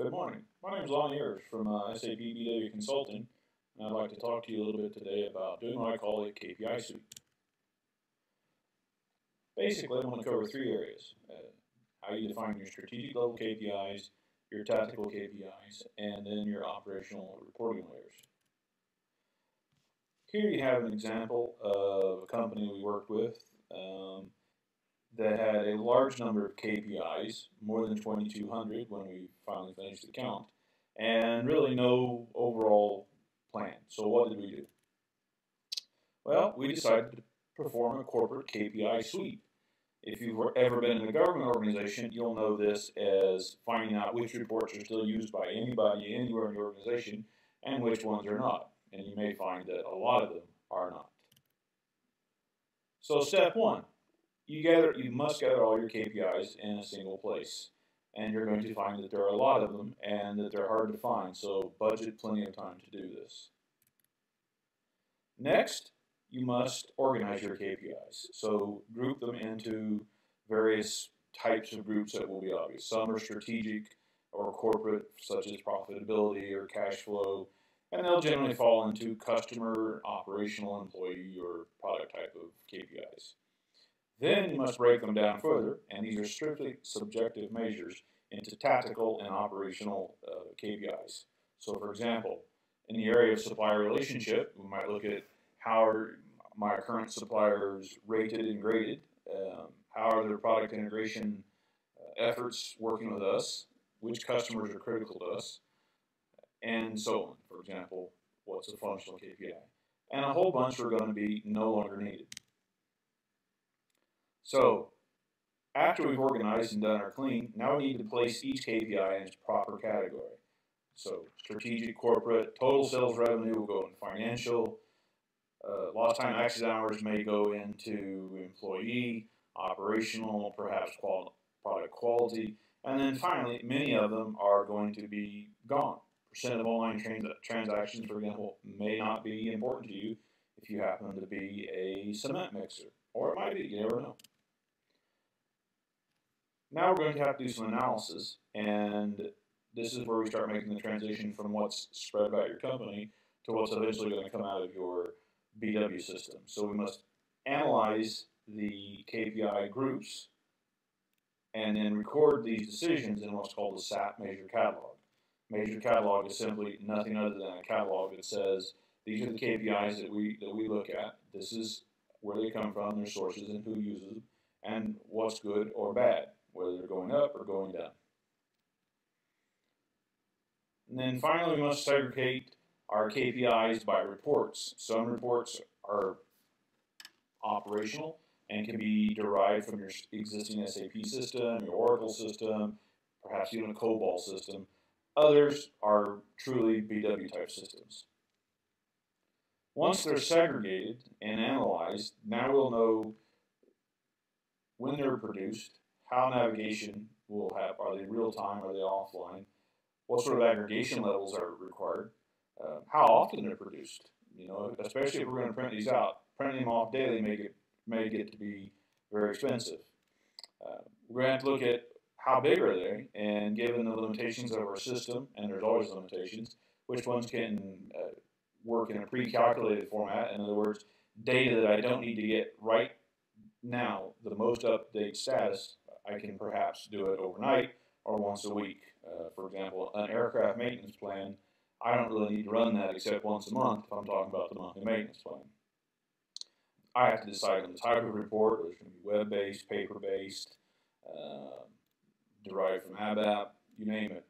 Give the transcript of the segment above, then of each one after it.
Good morning. My name is Lonnie Ayers from SAP BW Consulting, and I'd like to talk to you a little bit today about doing what I call a KPI Sweep. Basically, I'm going to cover three areas: how you define your strategic level KPIs, your tactical KPIs, and then your operational reporting layers. Here you have an example of a company we worked with that had a large number of KPIs, more than 2,200 when we finally finished the count, and really no overall plan. So what did we do? Well, we decided to perform a corporate KPI sweep. If you've ever been in a government organization, you'll know this as finding out which reports are still used by anybody anywhere in the organization and which ones are not. And you may find that a lot of them are not. So step one. You must gather all your KPIs in a single place. And you're going to find that there are a lot of them and that they're hard to find, so budget plenty of time to do this. Next, you must organize your KPIs. So group them into various types of groups that will be obvious. Some are strategic or corporate, such as profitability or cash flow, and they'll generally fall into customer, operational, employee, or product type of KPIs. Then you must break them down further, and these are strictly subjective measures, into tactical and operational KPIs. So for example, in the area of supplier relationship, we might look at how are my current suppliers rated and graded, how are their product integration efforts working with us, which customers are critical to us, and so on. For example, what's a functional KPI? And a whole bunch are going to be no longer needed. So, after we've organized and done our clean, now we need to place each KPI in its proper category. So, strategic, corporate, total sales revenue will go in financial, lost time accident hours may go into employee, operational, perhaps product quality, and then finally, many of them are going to be gone. Percent of online transactions, for example, may not be important to you if you happen to be a cement mixer, or it might be, you never know. Now we're going to have to do some analysis, and this is where we start making the transition from what's spread about your company to what's eventually going to come out of your BW system. So we must analyze the KPI groups and then record these decisions in what's called the SAP Measure Catalog. Measure Catalog is simply nothing other than a catalog that says these are the KPIs that we look at. This is where they come from, their sources, and who uses them, and what's good or bad, whether they're going up or going down. And then finally, we must segregate our KPIs by reports. Some reports are operational and can be derived from your existing SAP system, your Oracle system, perhaps even a COBOL system. Others are truly BW type systems. Once they're segregated and analyzed, now we'll know when they're produced, how navigation will have, are they real time, are they offline, what sort of aggregation levels are required, how often they're produced. You know, especially if we're going to print these out, printing them off daily may get to be very expensive. We're going to have to look at how big are they, and given the limitations of our system, and there's always limitations, which ones can work in a pre-calculated format. In other words, data that I don't need to get right now, the most up-to-date status, I can perhaps do it overnight or once a week. For example, an aircraft maintenance plan, I don't really need to run that except once a month if I'm talking about the monthly maintenance plan. I have to decide on the type of report, whether it's going to be web-based, paper-based, derived from ABAP, you name it.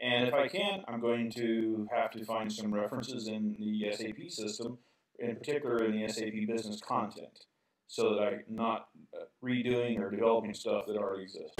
And if I can, I'm going to have to find some references in the SAP system, in particular in the SAP business content, so that I'm not redoing or developing stuff that already exists.